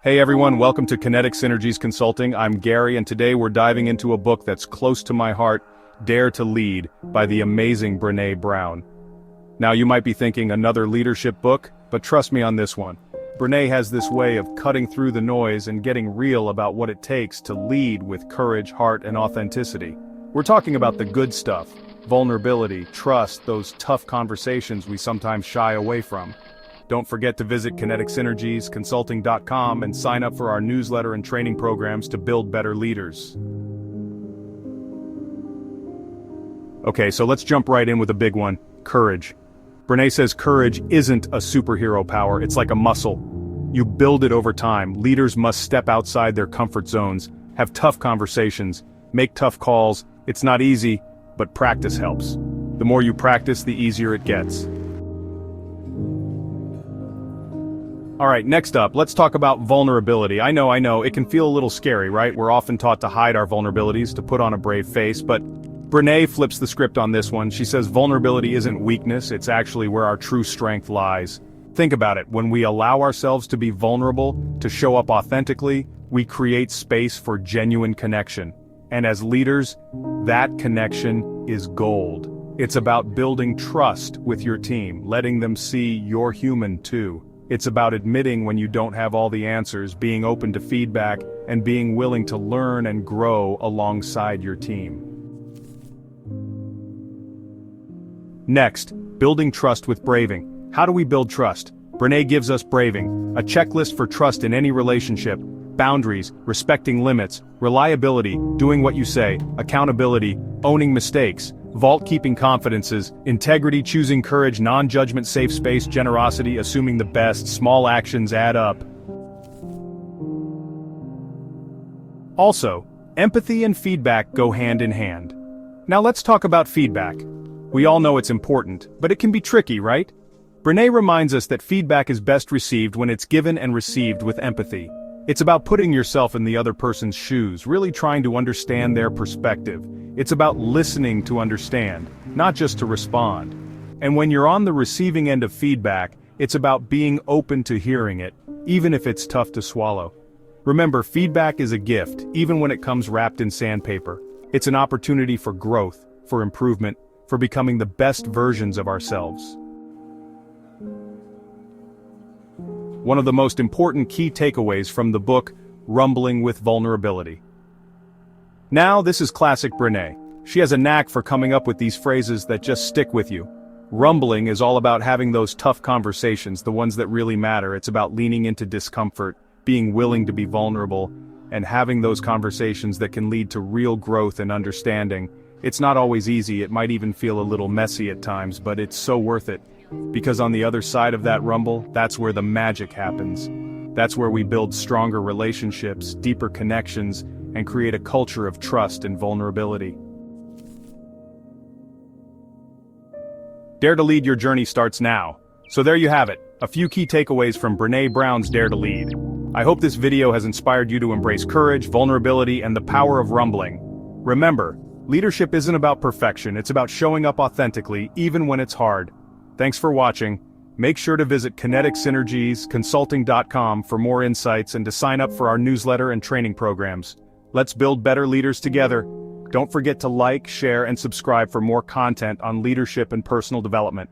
Hey everyone, welcome to Kinetic Synergies Consulting. I'm Gary, and today we're diving into a book that's close to my heart, Dare to Lead, by the amazing Brené Brown. Now you might be thinking another leadership book, but trust me on this one. Brené has this way of cutting through the noise and getting real about what it takes to lead with courage, heart, and authenticity. We're talking about the good stuff, vulnerability, trust, those tough conversations we sometimes shy away from. Don't forget to visit kineticsynergiesconsulting.com and sign up for our newsletter and training programs to build better leaders. Okay, so let's jump right in with a big one, courage. Brené says courage isn't a superhero power, it's like a muscle. You build it over time. Leaders must step outside their comfort zones, have tough conversations, make tough calls. It's not easy, but practice helps. The more you practice, the easier it gets. Alright, next up, let's talk about vulnerability. I know, it can feel a little scary, right? We're often taught to hide our vulnerabilities, to put on a brave face, but Brené flips the script on this one. She says vulnerability isn't weakness, it's actually where our true strength lies. Think about it, when we allow ourselves to be vulnerable, to show up authentically, we create space for genuine connection. And as leaders, that connection is gold. It's about building trust with your team, letting them see you're human too. It's about admitting when you don't have all the answers, being open to feedback, and being willing to learn and grow alongside your team. Next, building trust with braving. How do we build trust? Brené gives us braving, a checklist for trust in any relationship: boundaries, respecting limits, reliability, doing what you say, accountability, owning mistakes, vault-keeping confidences, integrity, choosing courage, non-judgment, safe space, generosity, assuming the best, small actions add up. Also, empathy and feedback go hand in hand. Now let's talk about feedback. We all know it's important, but it can be tricky, right? Brené reminds us that feedback is best received when it's given and received with empathy. It's about putting yourself in the other person's shoes, really trying to understand their perspective. It's about listening to understand, not just to respond. And when you're on the receiving end of feedback, it's about being open to hearing it, even if it's tough to swallow. Remember, feedback is a gift, even when it comes wrapped in sandpaper. It's an opportunity for growth, for improvement, for becoming the best versions of ourselves. One of the most important key takeaways from the book, Rumbling with Vulnerability. Now, this is classic Brené. She has a knack for coming up with these phrases that just stick with you. Rumbling is all about having those tough conversations, the ones that really matter. It's about leaning into discomfort, being willing to be vulnerable, and having those conversations that can lead to real growth and understanding. It's not always easy, it might even feel a little messy at times, but it's so worth it. Because on the other side of that rumble, that's where the magic happens. That's where we build stronger relationships, deeper connections, and create a culture of trust and vulnerability. Dare to Lead, your journey starts now. So there you have it, a few key takeaways from Brené Brown's Dare to Lead. I hope this video has inspired you to embrace courage, vulnerability, and the power of rumbling. Remember, leadership isn't about perfection, it's about showing up authentically, even when it's hard. Thanks for watching. Make sure to visit kineticsynergiesconsulting.com for more insights and to sign up for our newsletter and training programs. Let's build better leaders together. Don't forget to like, share, and subscribe for more content on leadership and personal development.